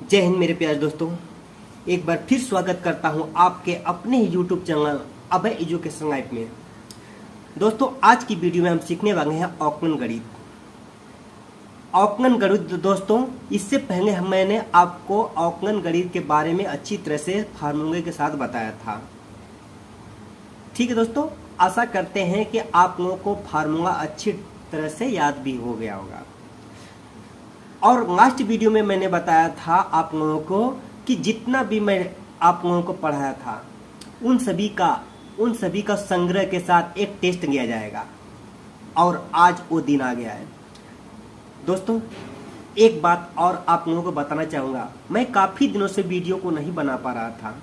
जय हिंद मेरे प्यारे दोस्तों। एक बार फिर स्वागत करता हूं आपके अपने ही यूट्यूब चैनल अभय एजुकेशन लाइफ में। दोस्तों, आज की वीडियो में हम सीखने वाले हैं औकलन गणित। औकलन गणित दोस्तों, इससे पहले मैंने आपको औकलन गणित के बारे में अच्छी तरह से फार्मूले के साथ बताया था। ठीक है दोस्तों, आशा करते हैं कि आप लोगों को फार्मूला अच्छी तरह से याद भी हो गया होगा। और लास्ट वीडियो में मैंने बताया था आप लोगों को कि जितना भी मैं आप लोगों को पढ़ाया था उन सभी का संग्रह के साथ एक टेस्ट लिया जाएगा, और आज वो दिन आ गया है। दोस्तों, एक बात और आप लोगों को बताना चाहूँगा। मैं काफ़ी दिनों से वीडियो को नहीं बना पा रहा था,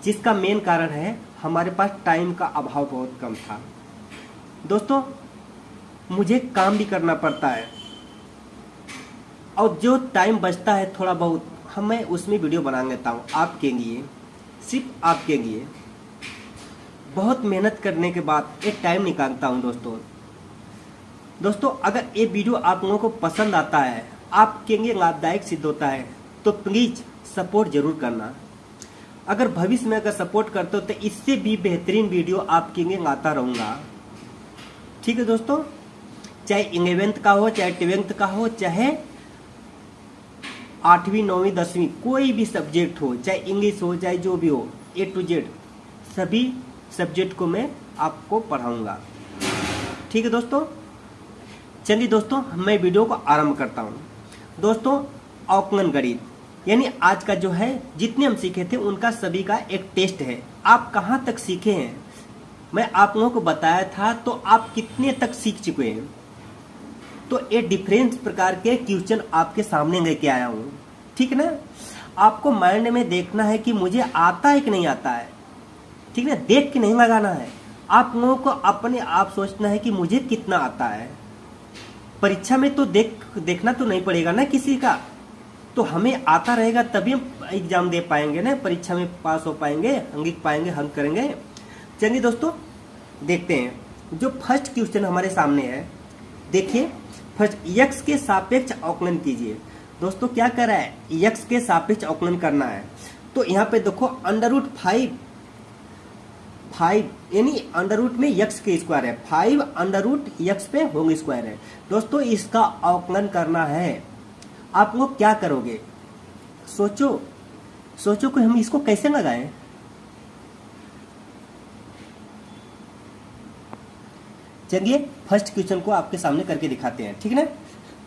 जिसका मेन कारण है हमारे पास टाइम का अभाव बहुत कम था। दोस्तों, मुझे काम भी करना पड़ता है, और जो टाइम बचता है थोड़ा बहुत मैं उसमें वीडियो बना लेता हूँ आपके लिए, सिर्फ आपके लिए। बहुत मेहनत करने के बाद एक टाइम निकालता हूँ दोस्तों, अगर ये वीडियो आप लोगों को पसंद आता है, आपके लिए लाभदायक सिद्ध होता है, तो प्लीज़ सपोर्ट जरूर करना। अगर भविष्य में अगर सपोर्ट करते हो तो इससे भी बेहतरीन वीडियो आपके लिए लाता रहूँगा। ठीक है दोस्तों, चाहे 11th का हो, चाहे 12th का हो, चाहे 8वीं 9वीं 10वीं कोई भी सब्जेक्ट हो, चाहे इंग्लिश हो, चाहे जो भी हो, A to Z सभी सब्जेक्ट को मैं आपको पढ़ाऊंगा। ठीक है दोस्तों, चलिए दोस्तों, मैं वीडियो को आरंभ करता हूं। दोस्तों, औकलन गणित यानी आज का जो है जितने हम सीखे थे उनका सभी का एक टेस्ट है। आप कहाँ तक सीखे हैं मैं आप लोगों को बताया था, तो आप कितने तक सीख चुके हैं। तो ये डिफरेंस प्रकार के क्वेश्चन आपके सामने लेके आया हूँ। ठीक है ना, आपको माइंड में देखना है कि मुझे आता है कि नहीं आता है। ठीक है ना, देख के नहीं लगाना है। आप लोगों को अपने आप सोचना है कि मुझे कितना आता है। परीक्षा में तो देखना तो नहीं पड़ेगा ना किसी का, तो हमें आता रहेगा तभी हम एग्जाम दे पाएंगे ना, परीक्षा में पास हो पाएंगे, अंक पाएंगे, अंक करेंगे। चलिए दोस्तों, देखते हैं जो फर्स्ट क्वेश्चन हमारे सामने है। देखिए, फर्स्ट x के सापेक्ष अवकलन कीजिए। दोस्तों, क्या कर रहा है, x के सापेक्ष अवकलन करना है। तो यहाँ पे देखो √5 यानी अंडर में x के स्क्वायर है, 5 √x पे होल स्क्वायर है। दोस्तों, इसका अवकलन करना है। आप लोग क्या करोगे, सोचो कि हम इसको कैसे लगाएं। चलिए फर्स्ट क्वेश्चन को आपके सामने करके दिखाते हैं। ठीक है ना,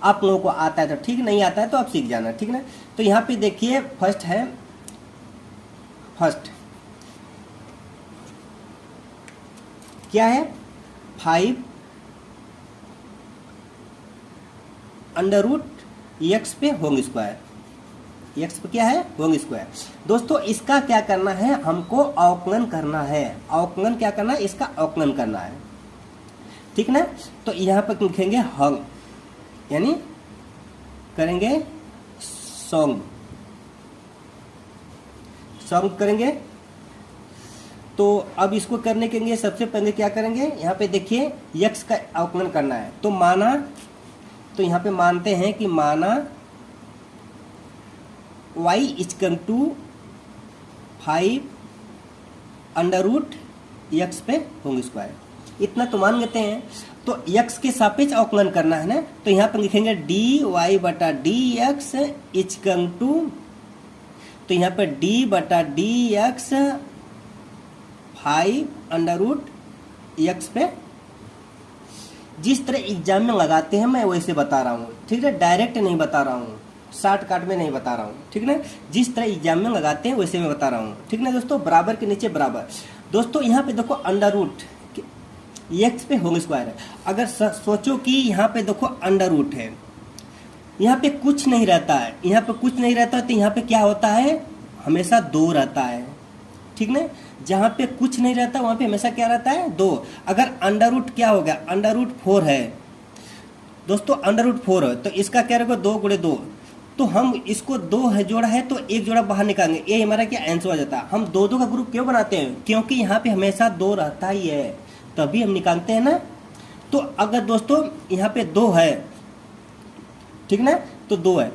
आप लोगों को आता है तो ठीक, नहीं आता है तो आप सीख जाना। ठीक है ना, तो यहाँ पे देखिए फर्स्ट क्या है, 5 √x पे होल स्क्वायर। x पे क्या है, होल स्क्वायर। दोस्तों, इसका क्या करना है, हमको अवकलन करना है। अवकलन क्या करना है, इसका अवकलन करना है। ठीक ना, तो यहाँ पर लिखेंगे हंग यानी करेंगे सॉन्ग करेंगे। तो अब इसको करने के लिए सबसे पहले क्या करेंगे, यहाँ पे देखिए x का अवकलन करना है। तो तो यहाँ पे मानते हैं कि माना y = 5 √x पे होल स्क्वायर, इतना तो मान लेते हैं। तो x के सापेक्ष अवकलन करना है ना, तो यहाँ पर लिखेंगे dy/dx = तो यहाँ पर d/dx 5 √x पे। जिस तरह एग्जाम में लगाते हैं मैं वैसे बता रहा हूँ। ठीक है, डायरेक्ट नहीं बता रहा हूँ, शॉर्टकट में नहीं बता रहा हूँ। ठीक है ना, जिस तरह एग्जाम में लगाते हैं वैसे मैं बता रहा हूँ। ठीक है ना दोस्तों, बराबर के नीचे बराबर। दोस्तों, यहाँ पे देखो x पे होल स्क्वायर है। अगर सोचो कि यहाँ पे देखो √ है, यहाँ पे कुछ नहीं रहता है, यहाँ पे कुछ नहीं रहता है, तो यहाँ पे क्या होता है, हमेशा 2 रहता है। ठीक ना, जहाँ पे कुछ नहीं रहता वहाँ पे हमेशा क्या रहता है, 2। अगर √ क्या हो गया, √4 है। दोस्तों, √4 है तो इसका क्या रहेगा, 2 × 2। तो हम इसको 2 है जोड़ा है तो एक जोड़ा बाहर निकालेंगे, ये हमारा क्या आंसर हो जाता है। हम 2 का ग्रुप क्यों बनाते हैं, क्योंकि यहाँ पे हमेशा 2 रहता ही है, तभी हम निकालते हैं ना। तो अगर दोस्तों यहाँ पे 2 है, ठीक ना, तो 2 है,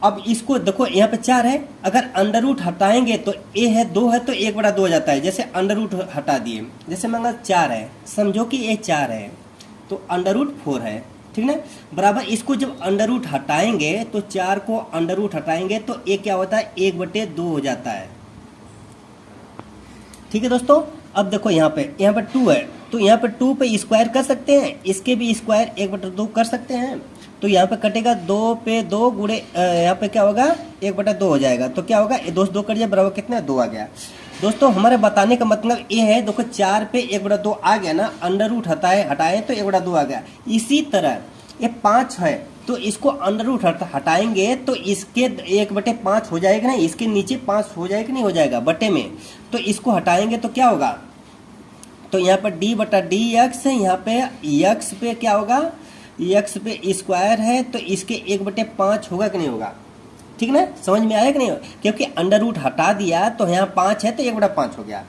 अब इसको देखो यहाँ पे 4 है, अगर अंडर रूट हटाएंगे तो ए है 2 है तो 1/2 हो जाता है। जैसे अंडर रूट हटा दिए, जैसे मान लो 4 है, समझो कि ए 4 है तो अंडर रूट 4 है, ठीक ना। बराबर इसको जब अंडर रूट हटाएंगे तो 4 को अंडर रूट हटाएंगे तो ए क्या होता है 1/2 हो जाता है, ठीक है दोस्तों। अब देखो यहाँ पे 2 है तो यहाँ पे 2 पे स्क्वायर कर सकते हैं, इसके भी स्क्वायर 1/2 कर सकते हैं। तो यहाँ पे कटेगा 2 पे 2 गुणे यहाँ पे क्या होगा 1/2 हो जाएगा। तो क्या होगा 2 से 2 कट जाए बराबर कितना 2 आ गया। दोस्तों हमारे बताने का मतलब ये है, देखो 4 पे 1/2 आ गया ना, अंडर रूट हटाए तो 1/2 आ गया। इसी तरह ये 5 है तो इसको अंडर रूट हटाएंगे तो इसके 1/5 हो जाएगा ना, इसके नीचे 5 हो जाएगा नहीं हो जाएगा बटे में, तो इसको हटाएंगे तो क्या होगा, तो यहाँ पर d/dx है, यहाँ पे x पे क्या होगा x पे स्क्वायर है तो इसके 1/5 होगा कि नहीं होगा, ठीक ना। समझ में आया कि नहीं, क्योंकि अंडर रूट हटा दिया तो यहाँ 5 है तो 1/5 हो गया।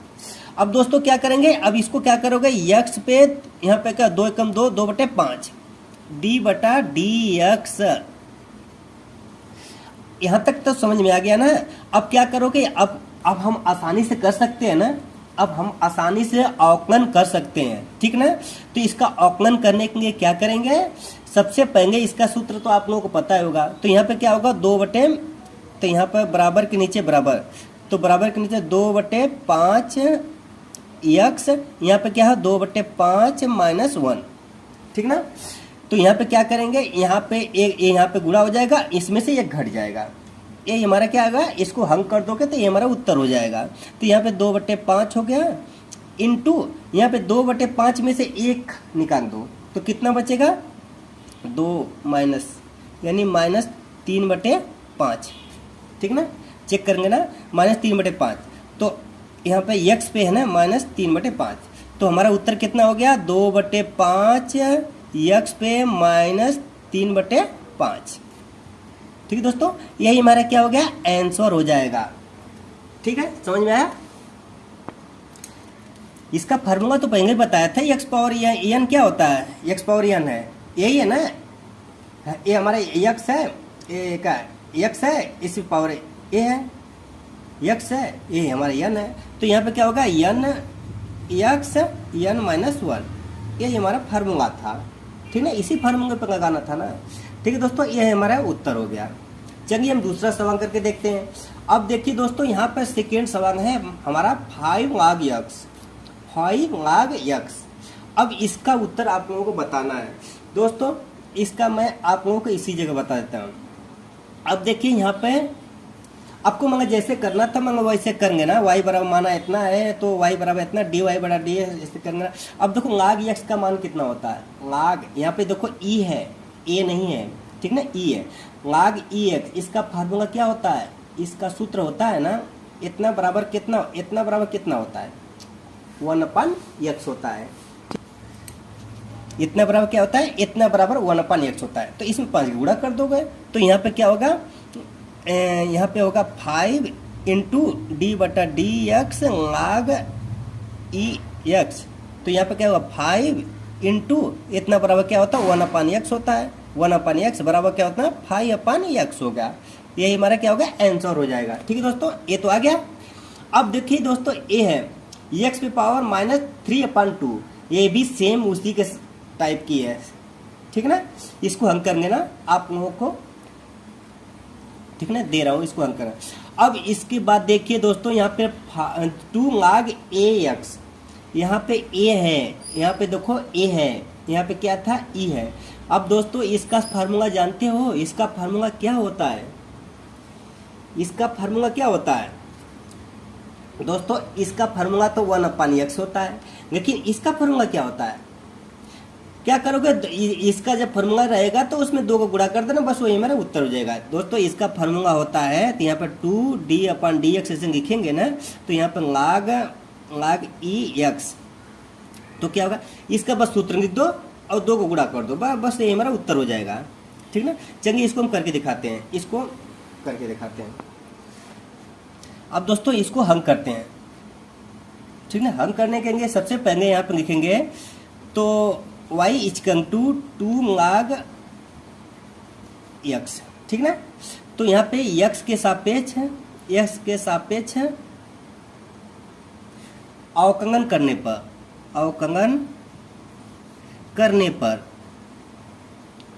अब दोस्तों क्या करेंगे, अब इसको क्या करोगे x पे यहाँ पे क्या 2 × 2 2/5 d/dx, यहाँ तक तो समझ में आ गया ना। अब क्या करोगे, अब हम आसानी से कर सकते हैं ना, अब हम आसानी से अवकलन कर सकते हैं, ठीक ना। तो इसका अवकलन करने के लिए क्या करेंगे, सबसे पहले इसका सूत्र तो आप लोगों को पता ही होगा। तो यहाँ पे क्या होगा 2 तो यहाँ पर बराबर के नीचे बराबर, तो बराबर के नीचे 2/5 x, यहाँ पे क्या है 2/5 - 1, ठीक ना। तो यहाँ पे क्या करेंगे, यहाँ पे यहाँ पे गुणा हो जाएगा, इसमें से 1 घट जाएगा, ये हमारा क्या आएगा, इसको हल कर दोगे तो ये हमारा उत्तर हो जाएगा। तो यहाँ पे 2/5 हो गया इंटू यहाँ पे 2/5 में से 1 निकाल दो तो कितना बचेगा 2 माइनस यानी -3/5, ठीक ना। चेक करेंगे ना -3/5, तो यहाँ पे x पे है ना -3/5, तो हमारा उत्तर कितना हो गया 2/5 x पे -3/5, ठीक है दोस्तों। यही हमारा क्या हो गया आंसर हो जाएगा, ठीक है, समझ में आया। इसका फार्मूला तो पहले बताया था, x पावर n क्या होता है, x पावर n है, यही है ना, ये हमारा x है, ये क्या x है, इसी पावर a है, x है, ये हमारा n है। तो यहाँ पे क्या होगा n x n - 1, ये हमारा फार्मूला था, ठीक है, इसी फार्मूले पर लगाना था ना, ठीक है दोस्तों। ये हमारा उत्तर हो गया। चलिए हम दूसरा सवाल करके देखते हैं। अब देखिए दोस्तों यहाँ पर सेकेंड सवाल है हमारा 5 log x। अब इसका उत्तर आप लोगों को बताना है दोस्तों, इसका मैं आप लोगों को इसी जगह बता देता हूँ। अब देखिए यहाँ पे आपको मगर जैसे करना था मगर वैसे करेंगे ना, y बराबर माना इतना है तो y बराबर इतना dy/dx ऐसे करना। अब देखो log x का मान कितना होता है, log यहाँ पे देखो e है, a नहीं है, ठीक ना, e है, log ex, इसका फार्मूला क्या होता है, इसका सूत्र होता है ना इतना बराबर कितना, इतना बराबर कितना होता है 1/x होता है, इतना बराबर क्या होता है, इतना बराबर 1/x होता है। तो इसमें 5 गुणा कर दोगे तो यहाँ पे क्या होगा, यहाँ पे होगा 5 × d/dx log ex। तो यहाँ पे क्या होगा 5 × इतना बराबर क्या होता है 1/x होता है, 1/x बराबर क्या होता है 5/x होगा। यही हमारा क्या होगा आंसर हो जाएगा, ठीक है दोस्तों, ये तो आ गया। अब देखिए दोस्तों ये है x पे पावर -3/2, ये भी सेम उसी के टाइप की है, ठीक है ना। इसको हम करेंगे ना आप लोगों को, ठीक है ना, दे रहा हूँ इसको हम करें। अब इसके बाद देखिए दोस्तों यहाँ पे 2 log ax, यहाँ पे a है, यहाँ पे देखो a है, यहाँ पे क्या था e है। अब दोस्तों इसका फार्मूला जानते हो, इसका फार्मूला क्या होता है, इसका फार्मूला क्या होता है दोस्तों, इसका फार्मूला तो 1/x होता है, लेकिन इसका फार्मूला क्या होता है, क्या करोगे, इसका जब फार्मूला रहेगा तो उसमें 2 को गुणा कर देना, बस वही हमारा उत्तर हो जाएगा। दोस्तों इसका फार्मूला होता है तो यहाँ पर 2d/dx ऐसे लिखेंगे ना, तो यहाँ पर log ex, तो क्या होगा इसका बस सूत्र लिख दो और 2 को गुणा कर दो, बस ये हमारा उत्तर हो जाएगा, ठीक ना। चलिए इसको हम करके दिखाते हैं, इसको करके दिखाते हैं। अब दोस्तों इसको हम करते हैं, ठीक ना। हम करने के लिए सबसे पहले यहाँ पर लिखेंगे तो y = 2 log x, ठीक ना। तो यहाँ पे x के सापेक्ष अवकलन करने पर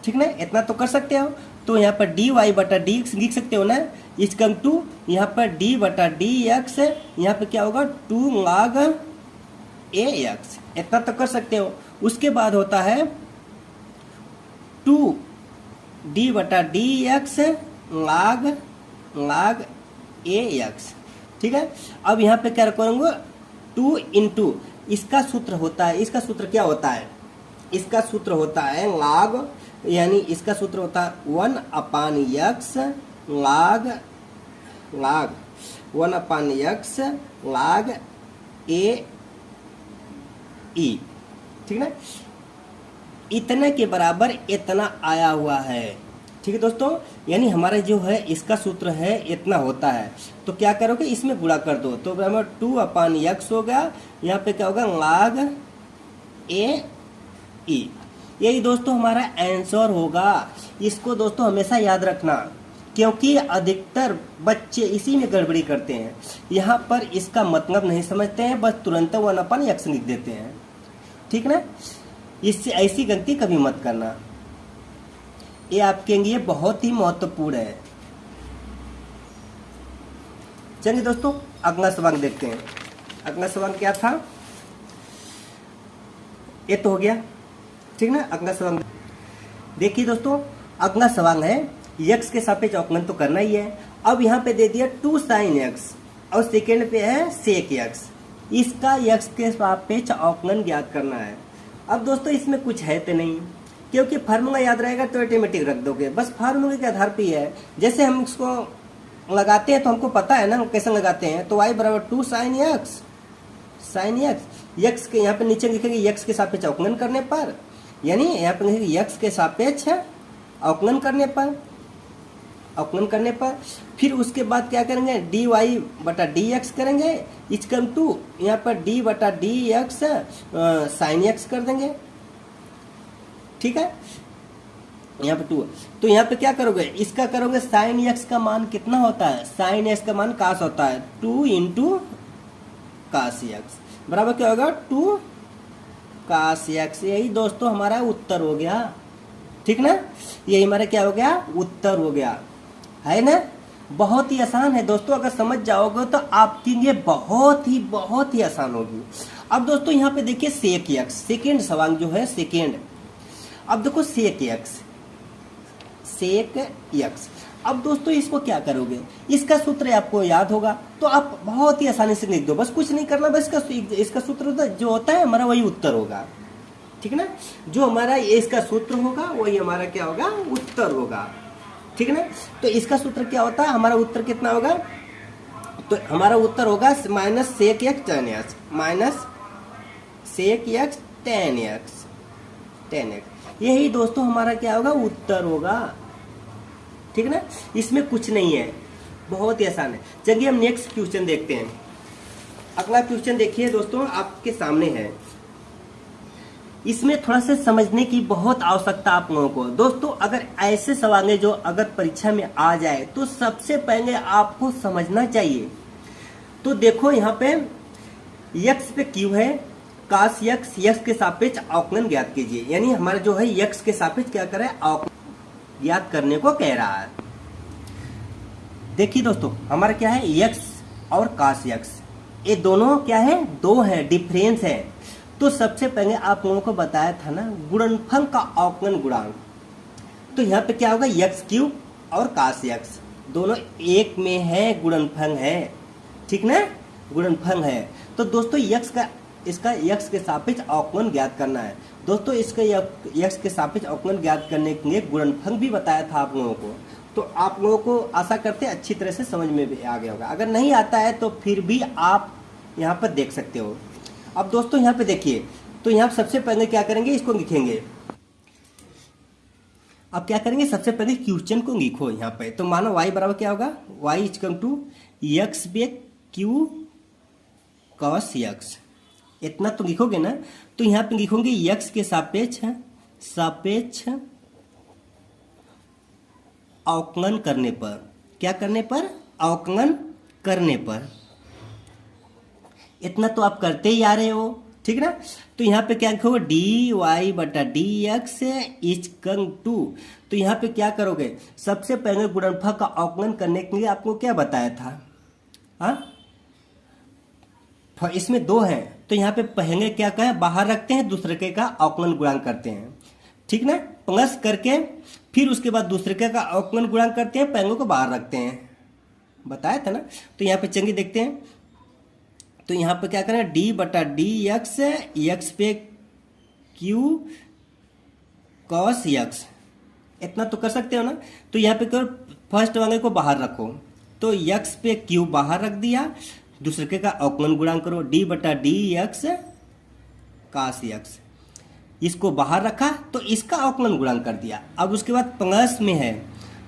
ठीक ना, इतना तो कर सकते हो। तो यहाँ पर dy बटा dx लिख सकते हो ना, इसकम टू यहाँ पर d बटा dx, यहाँ पे क्या होगा 2 log ax, इतना तो कर सकते हो। उसके बाद होता है 2d बटा dx log ax, ठीक है। अब यहाँ पे क्या करूँगा 2 इंटू इसका सूत्र होता है, इसका सूत्र क्या होता है, इसका सूत्र होता है log, यानी इसका सूत्र होता है 1/x log 1/x log a e, ठीक ना। इतने के बराबर इतना आया हुआ है, ठीक है दोस्तों। यानी हमारा जो है इसका सूत्र है इतना होता है, तो क्या करोगे इसमें गुणा कर दो, तो बराबर 2/x हो गया, यहाँ पे क्या होगा log a e। यही दोस्तों हमारा आंसर होगा। इसको दोस्तों हमेशा याद रखना, क्योंकि अधिकतर बच्चे इसी में गड़बड़ी करते हैं। यहाँ पर इसका मतलब नहीं समझते हैं, बस तुरंत 1/x लिख देते हैं, ठीक ना। इससे ऐसी गलती कभी मत करना, ये आपके लिए बहुत ही महत्वपूर्ण है। चलिए दोस्तों अगला सवाल देखते हैं। अगला सवाल क्या था, ये तो हो गया, ठीक ना। अगला सवाल देखिए दोस्तों, अगला सवाल है x के सापेक्ष अवकलन तो करना ही है। अब यहाँ पे दे दिया 2 sin x और सेकेंड पे है sec x, इसका x के सापेक्ष अवकलन ज्ञात करना है। अब दोस्तों इसमें कुछ है तो नहीं, क्योंकि फार्मूला याद रहेगा तो ऑटोमेटिक रख दोगे, बस फार्मूले के आधार पे है। जैसे हम इसको लगाते हैं तो हमको पता है ना कैसे लगाते हैं, तो y बराबर 2 sin x, x के यहाँ पे नीचे लिखेंगे x के सापेक्ष अवकलन करने पर, यानी यहाँ पे लिखेंगे x के सापेक्ष अवकलन करने पर फिर उसके बाद क्या करेंगे dy बटा dx करेंगे, इक्वल टू यहाँ पर d बटा dx sin x कर देंगे, ठीक है। यहाँ पे 2, तो यहाँ पे क्या करोगे, इसका करोगे sin x का मान कितना होता है, sin x का मान cos होता है 2 इंटू cos x, बराबर क्या होगा 2 cos x। यही दोस्तों हमारा उत्तर हो गया, ठीक ना। यही हमारा क्या हो गया, उत्तर हो गया, है ना। बहुत ही आसान है दोस्तों, अगर समझ जाओगे तो आपके लिए बहुत ही आसान होगी। अब दोस्तों यहाँ पे देखिए sec x, सेकेंड सवाल जो है सेकेंड। अब देखो sec x, अब दोस्तों इसको क्या करोगे, इसका सूत्र आपको याद होगा तो आप बहुत ही आसानी से लिख दो, बस कुछ नहीं करना, बस इसका सूत्र जो होता है हमारा वही उत्तर होगा, ठीक ना। जो हमारा इसका सूत्र होगा वही हमारा क्या होगा, उत्तर होगा, ठीक ना। तो इसका सूत्र क्या होता है, हमारा उत्तर कितना होगा, तो हमारा उत्तर होगा minus sec x tan x, minus sec x tan x। यही दोस्तों हमारा क्या होगा, उत्तर होगा, ठीक ना। इसमें कुछ नहीं है, बहुत ही आसान है। चलिए हम नेक्स्ट क्वेश्चन देखते हैं। अगला क्वेश्चन देखिए दोस्तों आपके सामने है, इसमें थोड़ा सा समझने की बहुत आवश्यकता आप लोगों को। दोस्तों अगर ऐसे सवाल है जो अगर परीक्षा में आ जाए तो सबसे पहले आपको समझना चाहिए। तो देखो यहाँ पे x पे q है, cos x के सापेक्ष अवकलन ज्ञात कीजिए, यानी हमारा जो है x के सापेक्ष क्या कर रहा है, अवकलन ज्ञात करने को कह रहा है। देखिए दोस्तों हमारा क्या है x और cos x, ये दोनों क्या है, दो है, डिफरेंस है। तो सबसे पहले आप लोगों को बताया था ना गुणनफल का अवकलन गुणांक, तो यहाँ पे क्या होगा x क्यूब और cos x दोनों एक में है, गुणनफल है, ठीक ना, गुणनफल है। तो दोस्तों इसका x के सापेक्ष अवकलन ज्ञात करना है। दोस्तों इसका x के सापेक्ष अवकलन ज्ञात करने के लिए गुणनफल भी बताया था आप लोगों को, तो आप लोगों को आशा करते हैं अच्छी तरह से समझ में भी आ गया होगा। अगर नहीं आता है तो फिर भी आप यहाँ पर देख सकते हो। अब दोस्तों यहाँ पे देखिए, तो यहाँ सबसे पहले क्या करेंगे, इसको लिखेंगे। अब क्या करेंगे, सबसे पहले क्वेश्चन को लिखो यहाँ पे। तो मानो y बराबर क्या होगा, y इक्वल टू x बे q cos x, इतना तो लिखोगे ना। तो यहाँ पे लिखोगे x के सापेक्ष अवकलन करने पर, क्या करने पर, अवकलन करने पर। इतना तो आप करते ही आ रहे हो, ठीक ना। तो यहाँ पे क्या लिखोगे, डी वाई बटा डी एक्स इक्वल टू, तो यहाँ पे क्या करोगे, सबसे पहले गुणनफल का अवकलन करने के लिए आपको क्या बताया था, हाँ इसमें दो हैं, तो यहाँ पे पहले क्या कहें, बाहर रखते हैं, दूसरे के का अवकलन गुणांक करते हैं, ठीक ना, प्लस करके फिर उसके बाद दूसरे के का अवकलन गुणांक करते हैं, पहले को बाहर रखते हैं, बताया था ना। तो यहाँ पे चंगी देखते हैं, तो यहाँ पे क्या करें, डी बटा डी एक्स, एक्स पे क्यू कॉस एक्स, इतना तो कर सकते हो ना। तो यहाँ पे करो, फर्स्ट वाले को बाहर रखो, तो एक्स पे क्यू बाहर रख दिया, दूसरे के का अवकलन गुणांक करो, डी बटा डी एक्स कास एक्स, इसको बाहर रखा तो इसका अवकलन गुणांक कर दिया। अब उसके बाद प्लस में है,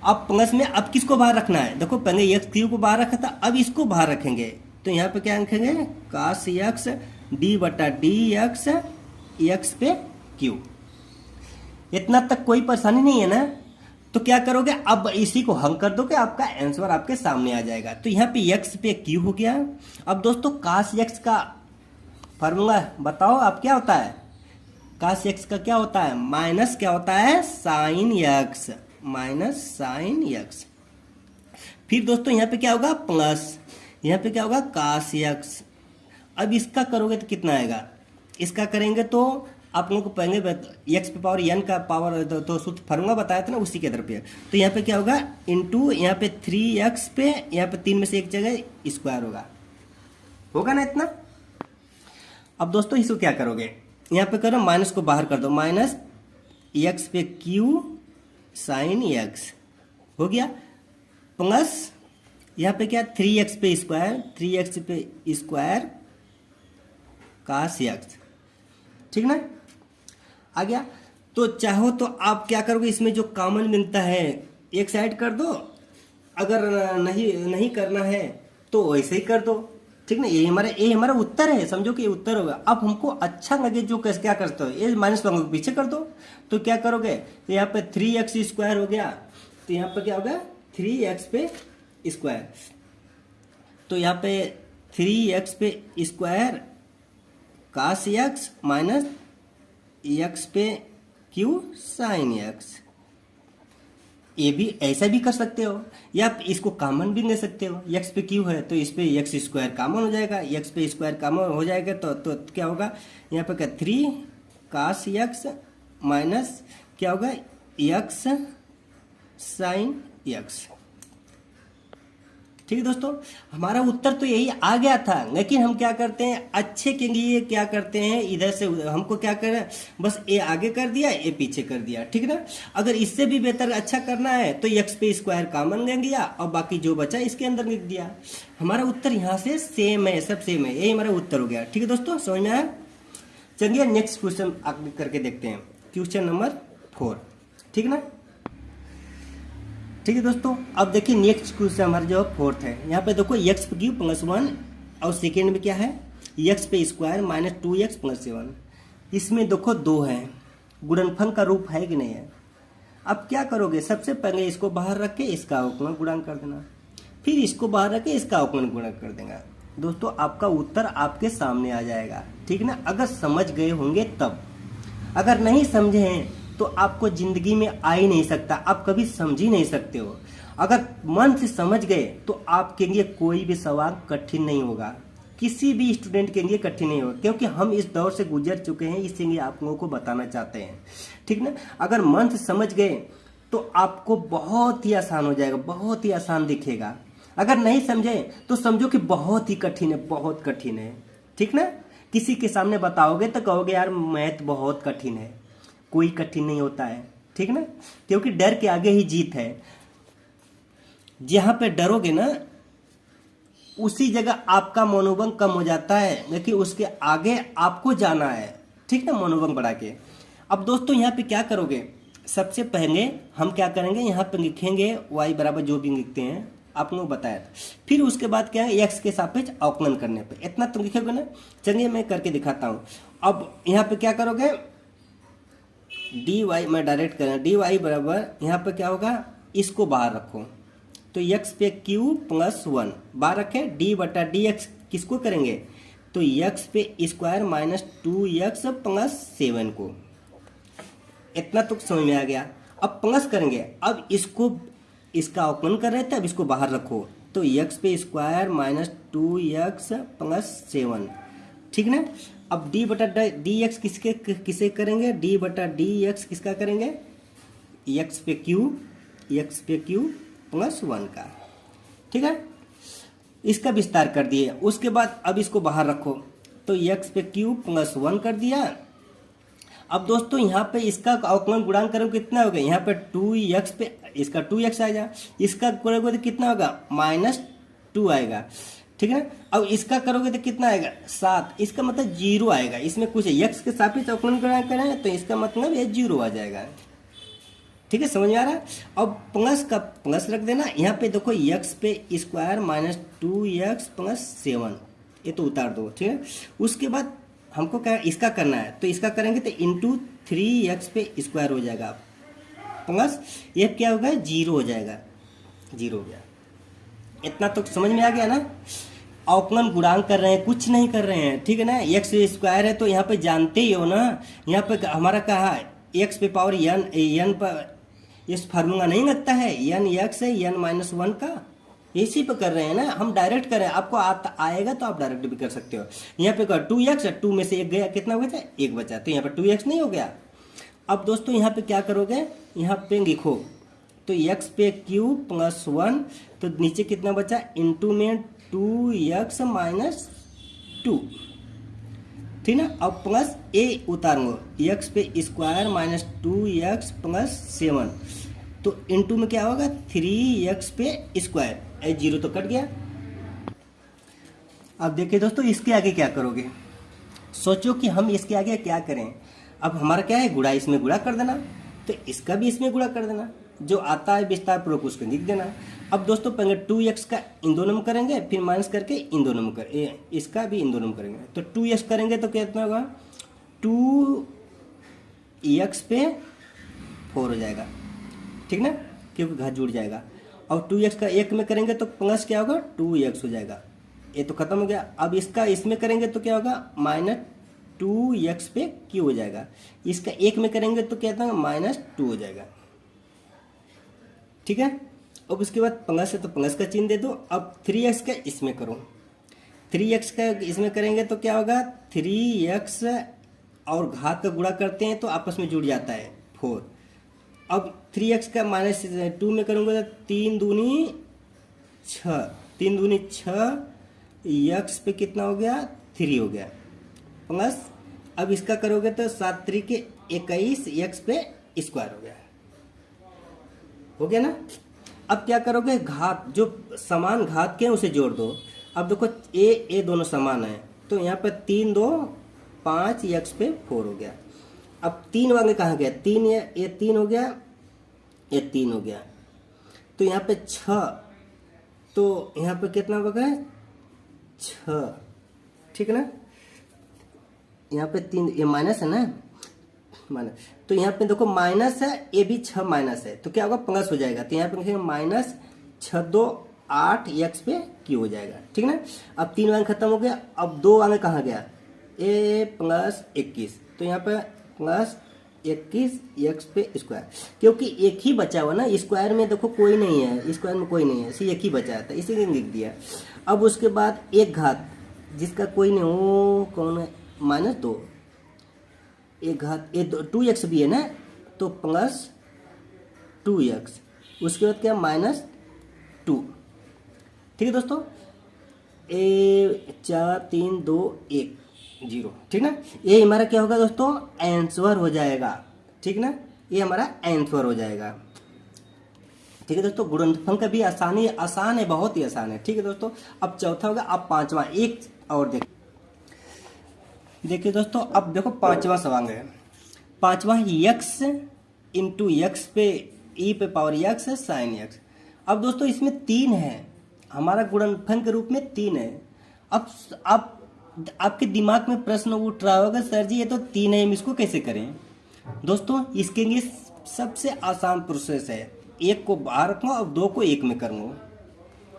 अब प्लस में अब किसको बाहर रखना है, देखो पहले एक्स क्यू को बाहर रखा था, अब इसको बाहर रखेंगे, तो यहाँ पे क्या लिखेंगे, कास एक्स डी बटा डी एक्स एक्स पे क्यू। इतना तक कोई परेशानी नहीं है ना। तो क्या करोगे, अब इसी को हल कर दोगे, आपका आंसर आपके सामने आ जाएगा। तो यहाँ पे x पे q हो गया। अब दोस्तों कास x का फार्मूला बताओ आप, क्या होता है, कास x का क्या होता है, माइनस क्या होता है, sine x, minus sine x। फिर दोस्तों यहाँ पे क्या होगा, प्लस, यहाँ पे क्या होगा, कास x। अब इसका करोगे तो कितना आएगा, इसका करेंगे तो आप लोगों को पहले एक्स पे पावर एन का पावर तो सूत्र फार्मूला बताया था ना, उसी के तरफ पे। तो यहाँ पे क्या होगा, इंटू यहाँ पे 3x पे, यहाँ पे 3 में से एक जगह स्क्वायर होगा ना इतना। अब दोस्तों इसको क्या करोगे, यहाँ पे करो माइनस को बाहर कर दो, माइनस एक्स पे क्यू साइन एक्स हो गया, प्लस यहाँ पे क्या 3x पे स्क्वायर, 3x पे स्क्वायर कास एक्स, ठीक ना, आ गया। तो चाहो तो आप क्या करोगे, इसमें जो कॉमन मिलता है एक साइड कर दो, अगर नहीं करना है तो वैसे ही कर दो, ठीक ना। ये हमारा उत्तर है, समझो कि ये उत्तर होगा। अब हमको अच्छा लगे जो कैसे क्या करते हो, ये माइनस वालों को पीछे कर दो। तो क्या करोगे, तो यहाँ पे 3x स्क्वायर हो गया, तो यहाँ पे क्या होगा 3x पे स्क्वायर, तो यहाँ पे 3x पे स्क्वायर कास एक्स माइनस एक्स पे क्यू साइन एक्स। ये भी ऐसा भी कर सकते हो, या आप इसको कॉमन भी ले सकते हो, एक्स पे क्यू है तो इस पे एक्स स्क्वायर कॉमन हो जाएगा, एक्स पे स्क्वायर कॉमन हो जाएगा तो क्या होगा, यहाँ पे क्या 3 कास एक्स माइनस क्या होगा एक्स साइन एक्स। ठीक है दोस्तों, हमारा उत्तर तो यही आ गया था, लेकिन हम क्या करते हैं, अच्छे के लिए क्या करते हैं, इधर से हमको क्या करें, बस ए आगे कर दिया, ए पीछे कर दिया, ठीक ना। अगर इससे भी बेहतर अच्छा करना है तो एक्स पे स्क्वायर कॉमन ले लिया और बाकी जो बचा इसके अंदर लिख दिया। हमारा उत्तर यहाँ से सेम है, सब सेम है, यही हमारा उत्तर हो गया। ठीक है दोस्तों, समझ में आया। चलिए नेक्स्ट क्वेश्चन आगे करके देखते हैं, क्वेश्चन नंबर 4, ठीक ना। ठीक है दोस्तों, अब देखिए नेक्स्ट क्वेश्चन हमारा जो 4th है, यहाँ पे देखो एक्स पे क्यू प्लस 1 और सेकेंड में क्या है एक्स पे स्क्वायर माइनस 2x प्लस 7। इसमें देखो 2 है, गुणनफल का रूप है कि नहीं है। अब क्या करोगे, सबसे पहले इसको बाहर रख के इसका अवकलन गुणांक कर देना, फिर इसको बाहर रख के इसका अवकलन गुणांक कर देगा। दोस्तों आपका उत्तर आपके सामने आ जाएगा, ठीक ना, अगर समझ गए होंगे तब। अगर नहीं समझे हैं तो आपको जिंदगी में आ ही नहीं सकता, आप कभी समझ ही नहीं सकते हो। अगर मन से समझ गए तो आपके लिए कोई भी सवाल कठिन नहीं होगा, किसी भी स्टूडेंट के लिए कठिन नहीं होगा, क्योंकि हम इस दौर से गुजर चुके हैं, इसीलिए आप लोगों को बताना चाहते हैं, ठीक ना। अगर मन से समझ गए तो आपको बहुत ही आसान हो जाएगा, बहुत ही आसान दिखेगा। अगर नहीं समझे तो समझो कि बहुत ही कठिन है, बहुत कठिन है, ठीक ना। किसी के सामने बताओगे तो कहोगे यार मैथ बहुत कठिन है, कोई कठिन नहीं होता है, ठीक ना, क्योंकि डर के आगे ही जीत है। जहां पे डरोगे ना उसी जगह आपका मनोबल कम हो जाता है, लेकिन उसके आगे आपको जाना है, ठीक ना, मनोबल बढ़ा के। अब दोस्तों यहाँ पे क्या करोगे, सबसे पहले हम क्या करेंगे, यहाँ पे लिखेंगे y बराबर जो भी लिखते हैं आप लोग बताया था, फिर उसके बाद क्या है x के सापेक्ष अवकलन करने पे, इतना तो लिखोगे ना। चलिए मैं करके दिखाता हूँ। अब यहाँ पे क्या करोगे, dy मैं डायरेक्ट करें, dy बराबर यहाँ पे क्या होगा, इसको बाहर रखो, तो x पे q प्लस 1 बार रखें, d बटा डी एक्स किसको करेंगे, तो x पे स्क्वायर माइनस 2x प्लस 7 को। इतना तो समझ में आ गया। अब प्लस करेंगे, अब इसको इसका अवकलन कर रहे थे, अब इसको बाहर रखो, तो x पे स्क्वायर माइनस 2x प्लस 7, ठीक ना। अब d बटा डी एक्स किसे करेंगे, d बटा डी एक्स किसका करेंगे, x पे q प्लस 1 का, ठीक है। इसका विस्तार कर दिए, उसके बाद अब इसको बाहर रखो, तो x पे q प्लस 1 कर दिया। अब दोस्तों यहाँ पे इसका अवकलन गुणांक करोगे कितना होगा, यहाँ पे 2x पे इसका 2x आएगा, इसका करोगे तो कितना होगा, -2 आएगा, ठीक है। अब इसका करोगे तो कितना आएगा, 7, इसका मतलब 0 आएगा। इसमें कुछ x के सापेक्ष अवकलन गुणांक करें तो इसका मतलब ये 0 आ जाएगा, ठीक है, समझ में आ रहा है। अब प्लस का प्लस रख देना, यहाँ पे देखो x पे स्क्वायर माइनस 2x प्लस 7, ये तो उतार दो, ठीक है। उसके बाद हमको क्या इसका करना है, तो इसका करेंगे तो इंटू 3x पे स्क्वायर हो जाएगा, प्लस ये क्या होगा, 0 हो जाएगा, 0 हो गया। इतना तो समझ में आ गया ना। अवकलन गुणांक कर रहे हैं, कुछ नहीं कर रहे हैं, ठीक है ना। x स्क्वायर है तो यहाँ पे जानते ही हो ना, यहाँ पे हमारा कहा है x पे पावर n पर इस फार्मूला नहीं लगता है, n x है n-1 का, इसी पे कर रहे हैं ना हम, डायरेक्ट कर रहे हैं। आपको आएगा तो आप डायरेक्ट भी कर सकते हो। यहाँ पे 2x, 2 में से 1 गया, कितना बचा, 1 बचा, तो यहाँ पे 2x नहीं हो गया। अब दोस्तों यहाँ पे क्या करोगे, यहाँ पे लिखो, तो x पे q प्लस 1, तो नीचे कितना बचा, इंटू में 2x माइनस 2, ठीक ना। अब प्लस a उतारूंगा, x पे स्क्वायर माइनस 2x प्लस 7, तो इंटू में क्या होगा, 3x पे स्क्वायर, 0 तो कट गया। अब देखिए दोस्तों इसके आगे क्या करोगे, सोचो कि हम इसके आगे क्या करें। अब हमारा क्या है, गुणा, इसमें गुणा कर देना, तो इसका भी इसमें गुणा कर देना, जो आता है विस्तार पूर्वक उसको लिख देना। अब दोस्तों पहले 2x का इन दोनों में करेंगे, फिर माइनस करके इन दोनों में इसका भी इन दोनों में करेंगे, तो 2x करेंगे तो कितना होगा, 2x पे 4 हो जाएगा, ठीक ना, क्योंकि घात जुड़ जाएगा। और 2x का 1 में करेंगे तो प्लस क्या होगा, 2x हो जाएगा, ये तो खत्म हो गया। अब इसका इसमें करेंगे तो क्या होगा, -2x पे q हो जाएगा। इसका 1 में करेंगे तो क्या होगा, -2 हो जाएगा, ठीक है। अब उसके बाद प्लस है तो प्लस का चिन्ह दे दो। अब 3x का इसमें करो, 3x का इसमें करेंगे तो क्या होगा, 3x और घात का गुणा करते हैं तो आपस में जुड़ जाता है 4। अब 3x का -2 में करूँगा तो 3 दूनी 6, x पे कितना हो गया, 3 हो गया, प्लस अब इसका करोगे तो 7 3 21, x पे स्क्वायर हो गया ना। अब क्या करोगे, घात जो समान घात के हैं उसे जोड़ दो। अब देखो a दोनों समान है, तो यहाँ पे 3 2 5, x पे 4 हो गया। अब 3 वाले कहाँ गया, 3 ये 3 हो गया, ये 3 हो गया, तो यहाँ पे 6, तो यहाँ पे कितना हो गया, 6, ठीक है ना। यहाँ पे 3, ये माइनस है ना, माइनस, तो यहाँ पे देखो माइनस है, ये भी 6 माइनस है, तो क्या होगा, प्लस हो जाएगा, तो यहाँ पे लिखेंगे -6 2 8 x पे q हो जाएगा, ठीक ना। अब 3 अंक खत्म हो गया। अब 2 अंक कहाँ गया, a प्लस 21, तो यहाँ पे प्लस 21 x पे स्क्वायर, क्योंकि एक ही बचा हुआ ना, स्क्वायर में देखो कोई नहीं है, स्क्वायर में कोई नहीं है, सिर्फ एक ही बचा था, इसीलिए लिख दिया। अब उसके बाद एक घात जिसका कोई नहीं हो, कौन है, -2, एक घात, ये 2x भी है ना, तो प्लस 2x, उसके बाद क्या, -2, ठीक है दोस्तों। 4 3 2 1 0, ठीक ना। ये हमारा क्या होगा दोस्तों, आंसर हो जाएगा, ठीक ना, ये हमारा आंसर हो जाएगा, ठीक है दोस्तों। गुणनफल का भी आसान है, बहुत ही आसान है, ठीक है दोस्तों। अब चौथा होगा, अब पांचवा एक और देखिए दोस्तों, अब देखो पांचवा सवाल है। पांचवा x इंटू एक्स पे e पे पावर x है साइन x। अब दोस्तों इसमें 3 है, हमारा गुणनफल के रूप में 3 है। अब आपके दिमाग में प्रश्न उठ रहा होगा, सर जी ये तो 3 है, हम इसको कैसे करें। दोस्तों इसके लिए सबसे आसान प्रोसेस है, एक को बाहर रखूंगा और 2 को 1 में करूंगा,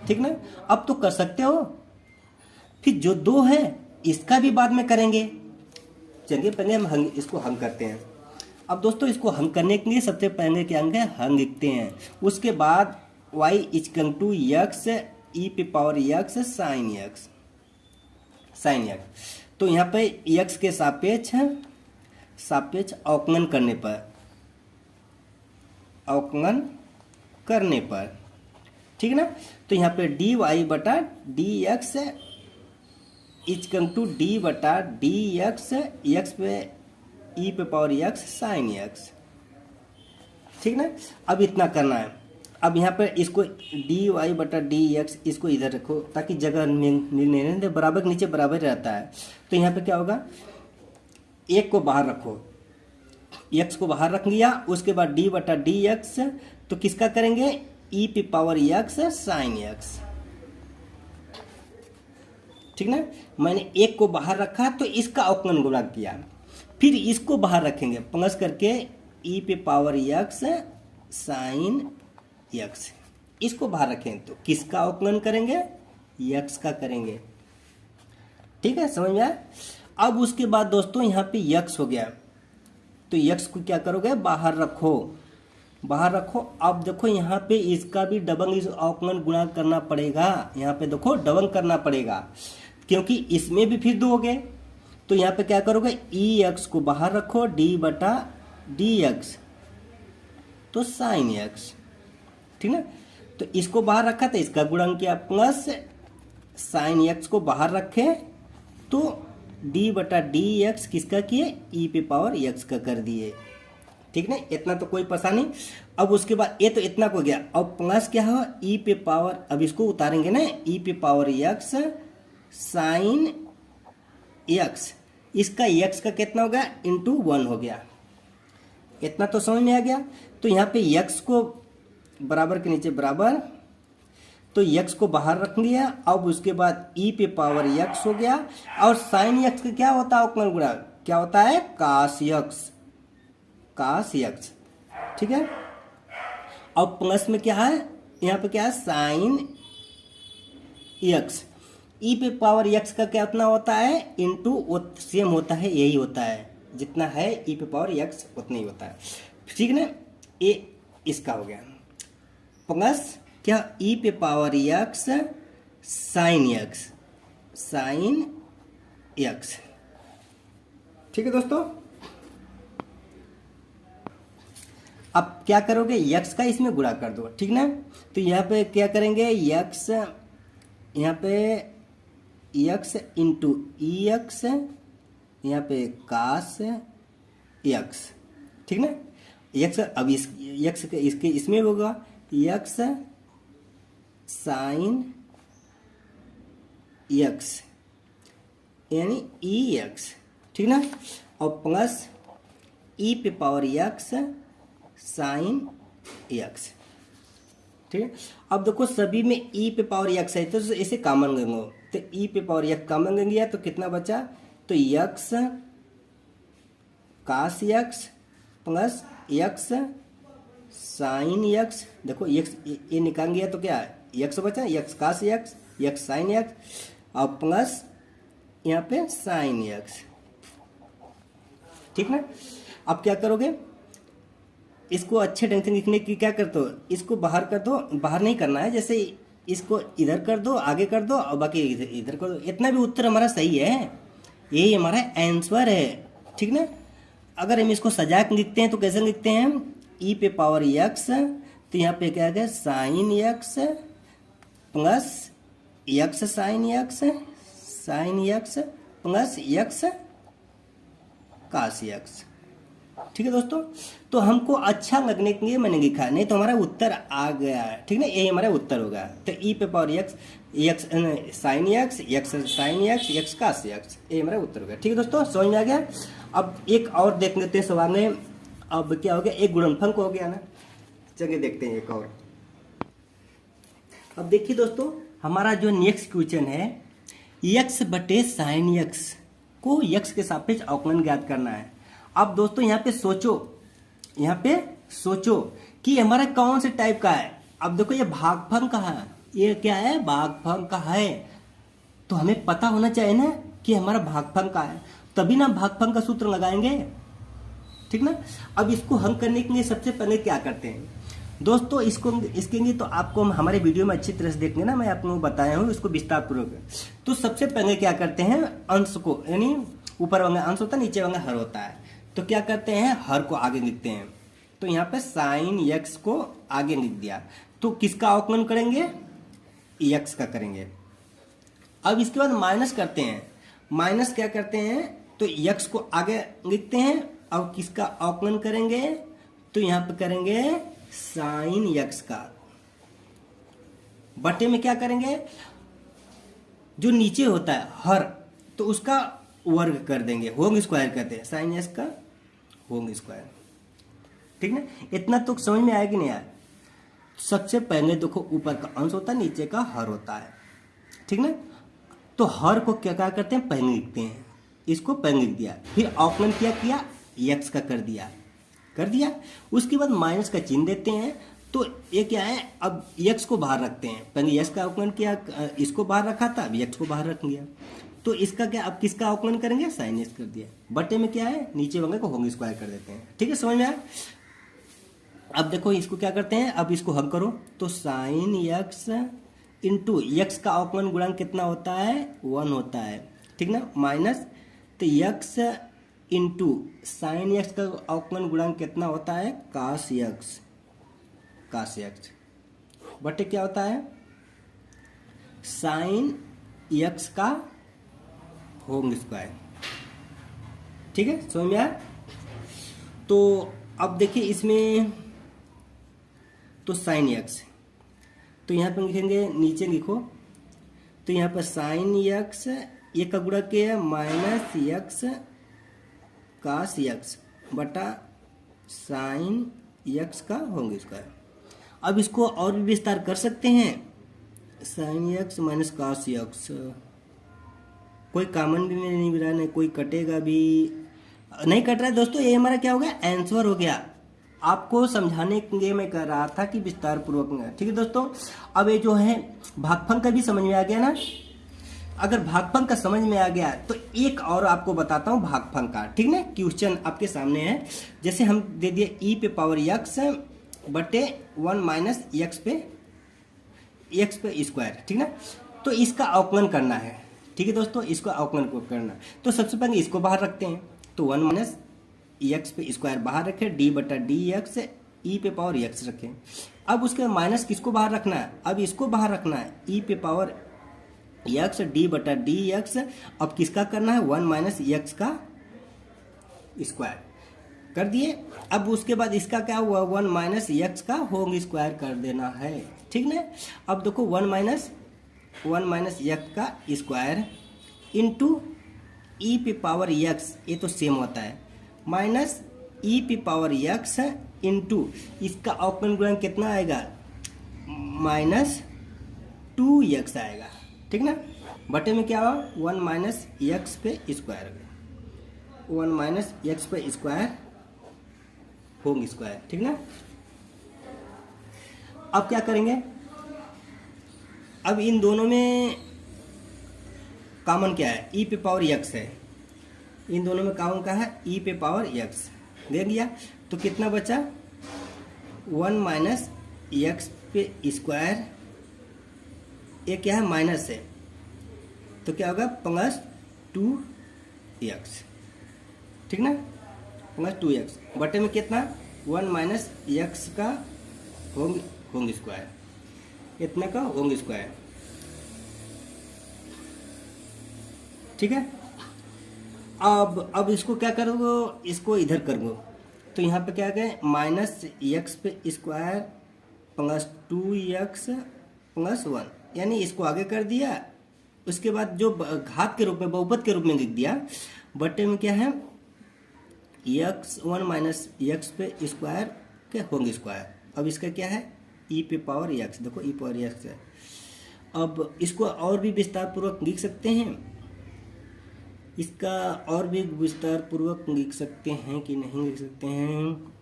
ठीक ना। अब तो कर सकते हो। फिर जो 2 है इसका भी बाद में करेंगे। चलिए पहले हम इसको हंग करते हैं। अब दोस्तों इसको हंग करने के लिए सबसे पहले क्या अंग है, हंग लिखते हैं। उसके बाद y equal to x e पे पावर x साइन x। तो यहाँ पे x के सापेक्ष अवकलन करने पर ठीक है ना। तो यहाँ पे dy बटा dx इक्वल टू d बटा dx x पे e पे पावर x साइन x, ठीक ना। अब इतना करना है। अब यहाँ पर इसको dy बटा dx इसको इधर रखो ताकि जगह मिलने नहीं दे, बराबर के नीचे बराबर रहता है। तो यहाँ पे क्या होगा, 1 को बाहर रखो, x को बाहर रख लिया। उसके बाद d बटा dx तो किसका करेंगे, e पे पावर x साइन x, ठीक ना। मैंने 1 को बाहर रखा तो इसका अवकलन गुणा किया, फिर इसको बाहर रखेंगे प्लस करके e पे पावर x साइन x, इसको बाहर रखें तो किसका अवकलन करेंगे, x का करेंगे, ठीक है, समझ में आया। अब उसके बाद दोस्तों यहाँ पे x हो गया, तो x को क्या करोगे, बाहर रखो। अब देखो यहाँ पे इसका भी डबल इस अवकलन गुणा करना पड़ेगा। यहाँ पे देखो डबल करना पड़ेगा क्योंकि इसमें भी फिर 2 हो गए। तो यहाँ पे क्या करोगे, ex को बाहर रखो, d बटा dx तो साइन x, ठीक ना। तो इसको बाहर रखा तो इसका गुणन किया, प्लस साइन x को बाहर रखे तो d बटा dx किसका किए, e पे पावर x का कर दिए, ठीक ना। इतना तो कोई पता नहीं। अब उसके बाद ये तो इतना को गया। अब प्लस क्या हो, e पे पावर, अब इसको उतारेंगे ना, e पे पावर x साइन x, इसका x का कितना हो गया, इंटू 1 हो गया। इतना तो समझ में आ गया। तो यहाँ पे x को बराबर के नीचे बराबर, तो x को बाहर रख लिया। अब उसके बाद e पे पावर x हो गया, और साइन x का क्या होता है, अवकलन गुणा क्या होता है, कास x, ठीक है। अब प्लस में क्या है, यहाँ पे क्या है, साइन x, e पे पावर x का क्या उतना होता है, इंटू सेम होता है, यही होता है, जितना है e पे पावर x उतना ही होता है, ठीक है ना। ये इसका हो गया, प्लस क्या, e पे पावर x साइन x, ठीक है दोस्तों। अब क्या करोगे, x का इसमें गुणा कर दो, ठीक ना। तो यहाँ पे क्या करेंगे, x यहाँ पे x इंटू ex, यहाँ पे कास x, ठीक ना। x अब इस x का इसके इसमें होगा x साइन x यानी ex, ठीक ना। और प्लस e पे पावर x साइन x, ठीक है। अब देखो सभी में e पे पावर x है तो इसे कॉमन लेंगे, तो e पे पावर x कॉमन ले लिया तो कितना बचा, तो x cos x plus x sine x, देखो x ये निकाल गया तो क्या है, x बचा, x cos x, x sine x, और प्लस यहाँ पे साइन x, ठीक ना। अब क्या करोगे, इसको अच्छे ढंग से लिखने की क्या करते हो, इसको बाहर कर दो, बाहर नहीं करना है, जैसे इसको इधर कर दो, आगे कर दो, और बाकी इधर कर दो। इतना भी उत्तर हमारा सही है, यही हमारा आंसर है, ठीक ना। अगर हम इसको सजा के लिखते हैं तो कैसे लिखते हैं, e पे पावर x, तो यहाँ पे क्या है, sine x plus x sine x plus x cos x, ठीक है दोस्तों। तो हमको अच्छा लगने के लिए मैंने लिखा, नहीं तो हमारा उत्तर आ गया है, ठीक ना। यही हमारा उत्तर होगा। तो e पे power x sine x sine x cos x, ये हमारा उत्तर होगा, ठीक है दोस्तों, समझ में आ गया। अब एक और देख लेते हैं सवाल में। अब क्या हो गया, एक गुणनफल हो गया ना, चलिए देखते हैं एक और। अब देखिए दोस्तों, हमारा जो नेक्स्ट क्वेश्चन है, x बटे साइन x को x के सापेक्ष अवकलन ज्ञात करना है। अब दोस्तों यहाँ पे सोचो कि हमारा कौन से टाइप का है। अब देखो ये भागफल का है, ये क्या है, भागफल का है, तो हमें पता होना चाहिए ना कि हमारा भागफल का है, तभी ना भागफल का सूत्र लगाएंगे, ठीक ना। अब इसको हल करने के लिए सबसे पहले क्या करते हैं दोस्तों, इसके लिए तो आपको हमारे वीडियो में अच्छी तरह से देखने ना, मैं आपको बताया हूँ इसको विस्तार पूर्वक। तो सबसे पहले क्या करते हैं, अंश को, यानी ऊपर वाला अंश होता है, नीचे वाला हर होता है, तो क्या करते हैं, हर को आगे लिखते हैं। तो यहाँ पे साइन यक्स को आगे लिख दिया, तो किसका अवकलन करेंगे, यक्स का करेंगे। अब इसके बाद माइनस करते हैं, माइनस क्या करते हैं, तो यक्स को आगे लिखते हैं, अब किसका अवकलन करेंगे, तो यहाँ पे करेंगे साइन यक्स का, बटे में क्या करेंगे, जो नीचे होता है हर, तो उसका वर्ग कर देंगे, होल स्क्वायर कहते हैं, साइन यक्स का होल स्क्वायर, ठीक ना। इतना तो समझ में आया कि नहीं आया। सबसे पहले देखो ऊपर का अंश होता है, नीचे का हर होता है, ठीक ना। तो हर को क्या करते हैं, पहले लिखते हैं, इसको पहले लिख दिया, फिर अवकलन क्या किया, यक्स का कर दिया, उसके बाद माइनस का चिन्ह देते हैं। तो ये क्या है, अब यक्स को बाहर रखते हैं, पहले यक्स का अवकलन किया, इसको बाहर रखा था, अब यक्स को बाहर रख दिया, तो इसका क्या, अब किसका अवकलन करेंगे, साइन यक्स कर दिया, बटे में क्या है, नीचे वाले को होल स्क्वायर कर देते हैं, ठीक है, समझ में आया। अब देखो इसको क्या करते हैं, अब इसको हल करो, तो साइन यक्स इंटू यक्स का अवकलन गुणांक कितना होता है, 1 होता है, ठीक ना, माइनस तो यक्स इंटू साइन यक्स का अवकलन गुणांक कितना होता है, कास यक्स, बटे क्या होता है, साइन यक्स का होल स्क्वायर, ठीक है, समझ में आया। तो अब देखिए इसमें तो साइन यक्स, तो यहाँ पर लिखेंगे, नीचे लिखो, तो यहाँ पर साइन यक्स ये का गुणा क्या है, माइनस यक्स कास यक्स बटा साइन यक्स का होल स्क्वायर। अब इसको और भी विस्तार कर सकते हैं, sine x minus cos x, कोई कॉमन भी नहीं मिला, नहीं कोई कटेगा भी नहीं, कट रहा है दोस्तों, ये हमारा क्या हो गया, आंसर हो गया। आपको समझाने के लिए मैं कह रहा था कि विस्तार पूर्वक, ठीक है दोस्तों। अब ये जो है भागफल का भी समझ में आ गया ना। अगर भागफल का समझ में आ गया तो एक और आपको बताता हूँ भागफल का, ठीक ना। क्वेश्चन आपके सामने है, जैसे हम दे दिए ई पे पावर यक्स बटे 1 माइनस यक्स पे स्क्वायर, ठीक ना। तो इसका अवकलन करना है, ठीक है दोस्तों, इसको अवकलन को करना। तो सबसे पहले इसको बाहर रखते हैं, तो 1 माइनस यक्स पे स्क्वायर बाहर रखें, डी बटा डी यक्स ई पे पावर यक्स रखें। अब उसके माइनस किसको बाहर रखना है, अब इसको बाहर रखना है, ई पे पावर यक्स डी बटा डी यक्स, अब किसका करना है, 1 माइनस यक्स का स्क्वायर कर दिए। अब उसके बाद इसका क्या हुआ, 1 माइनस यक्स का होल स्क्वायर कर देना है, ठीक ना। अब देखो 1 माइनस यक्स का स्क्वायर इंटू ई पे पावर यक्स, ये तो सेम होता है, माइनस ई पे पावर यक्स इंटू इसका अवकलन गुणांक कितना आएगा, माइनस 2x आएगा, ठीक ना। बटे में क्या हुआ, 1 माइनस यक्स पे स्क्वायर, 1 माइनस यक्स पे स्क्वायर होल स्क्वायर, ठीक ना। अब क्या करेंगे, अब इन दोनों में कॉमन क्या है, ई पे पावर यक्स है, इन दोनों में कॉमन का है ई पे पावर यक्स, दे दिया, तो कितना बचा, 1 माइनस यक्स पे स्क्वायर, ये क्या है, माइनस है, तो क्या होगा, प्लस 2x, ठीक ना, प्लस 2x बटे में कितना, 1 माइनस यक्स का होल स्क्वायर, इतना का होल स्क्वायर, ठीक है। अब इसको क्या करोगे, इसको इधर करोगे, तो यहाँ पे क्या है, माइनस यक्स पे स्क्वायर प्लस 2x प्लस 1, यानी इसको आगे कर दिया, उसके बाद जो घात के रूप में, बहुपद के रूप में लिख दिया, बटे में क्या है, यक्स 1 माइनस यक्स पे स्क्वायर के होल स्क्वायर। अब इसका क्या है, ई पे पावर यक्स, देखो ई पावर यक्स है। अब इसको और भी विस्तार पूर्वक लिख सकते हैं, इसका और भी विस्तार पूर्वक लिख सकते हैं कि नहीं लिख सकते हैं,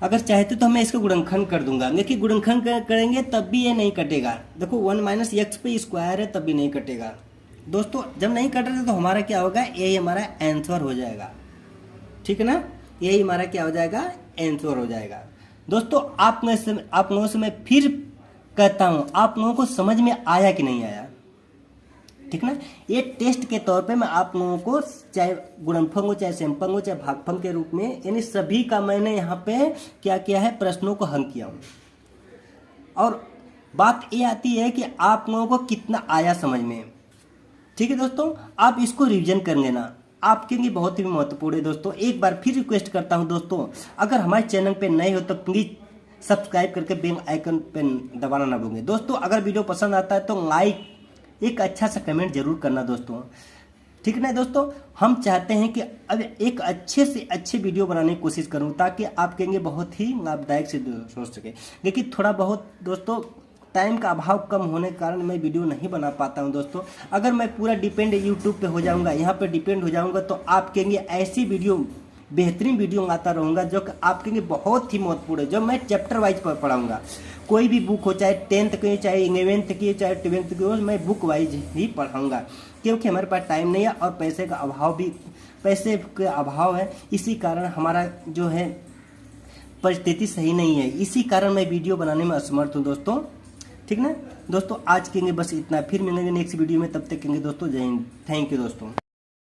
अगर चाहते तो मैं इसका गुणनखंड कर दूंगा, देखिए गुणनखंड करेंगे तब भी ये नहीं कटेगा। देखो 1 माइनस एक्स पे स्क्वायर है तब भी नहीं कटेगा दोस्तों। जब नहीं कट रहे तो हमारा क्या होगा, यही हमारा आंसर हो जाएगा, ठीक है ना, यही हमारा क्या हो जाएगा, आंसर हो जाएगा। दोस्तों आप लोगों से मैं फिर कहता हूँ, आप लोगों को समझ में आया कि नहीं आया, ठीक ना। ये टेस्ट के तौर पे मैं आप लोगों को चाहे गुणनफल हो, चाहे सैंपल हो, चाहे भागफल के रूप में, यानी सभी का मैंने यहाँ पे क्या किया है, प्रश्नों को हल किया हूँ। और बात ये आती है कि आप लोगों को कितना आया समझ में, ठीक है दोस्तों। आप इसको रिवीजन कर लेना, आपके लिए बहुत ही महत्वपूर्ण है दोस्तों। एक बार फिर रिक्वेस्ट करता हूं दोस्तों, अगर हमारे चैनल पे नए हो तो प्लीज़ सब्सक्राइब करके बेल आइकन पे दबाना ना भूलें दोस्तों। अगर वीडियो पसंद आता है तो लाइक, एक अच्छा सा कमेंट जरूर करना दोस्तों, ठीक है ना दोस्तों। हम चाहते हैं कि अब एक अच्छे से अच्छे वीडियो बनाने की कोशिश करूं ताकि आपके लिए बहुत ही लाभदायक से हो सके। लेकिन थोड़ा बहुत दोस्तों टाइम का अभाव कम होने के कारण मैं वीडियो नहीं बना पाता हूं दोस्तों। अगर मैं पूरा डिपेंड यूट्यूब पे हो जाऊंगा, यहाँ पे डिपेंड हो जाऊंगा, तो आपके लिए ऐसी वीडियो, बेहतरीन वीडियो आता रहूँगा जो कि आपके लिए बहुत ही महत्वपूर्ण है, जो मैं चैप्टर वाइज पढ़ाऊँगा। कोई भी बुक हो, चाहे 10th की, चाहे 11th की, चाहे 12th की हो, मैं बुक वाइज ही पढ़ाऊँगा, क्योंकि हमारे पास टाइम नहीं है और पैसे का अभाव है। इसी कारण हमारा जो है परिस्थिति सही नहीं है, इसी कारण मैं वीडियो बनाने में असमर्थ हूँ दोस्तों, ठीक ना दोस्तों। आज के लिए बस इतना, फिर मिलेंगे नेक्स्ट वीडियो में, तब तक के लिए दोस्तों जय हिंद, थैंक यू दोस्तों।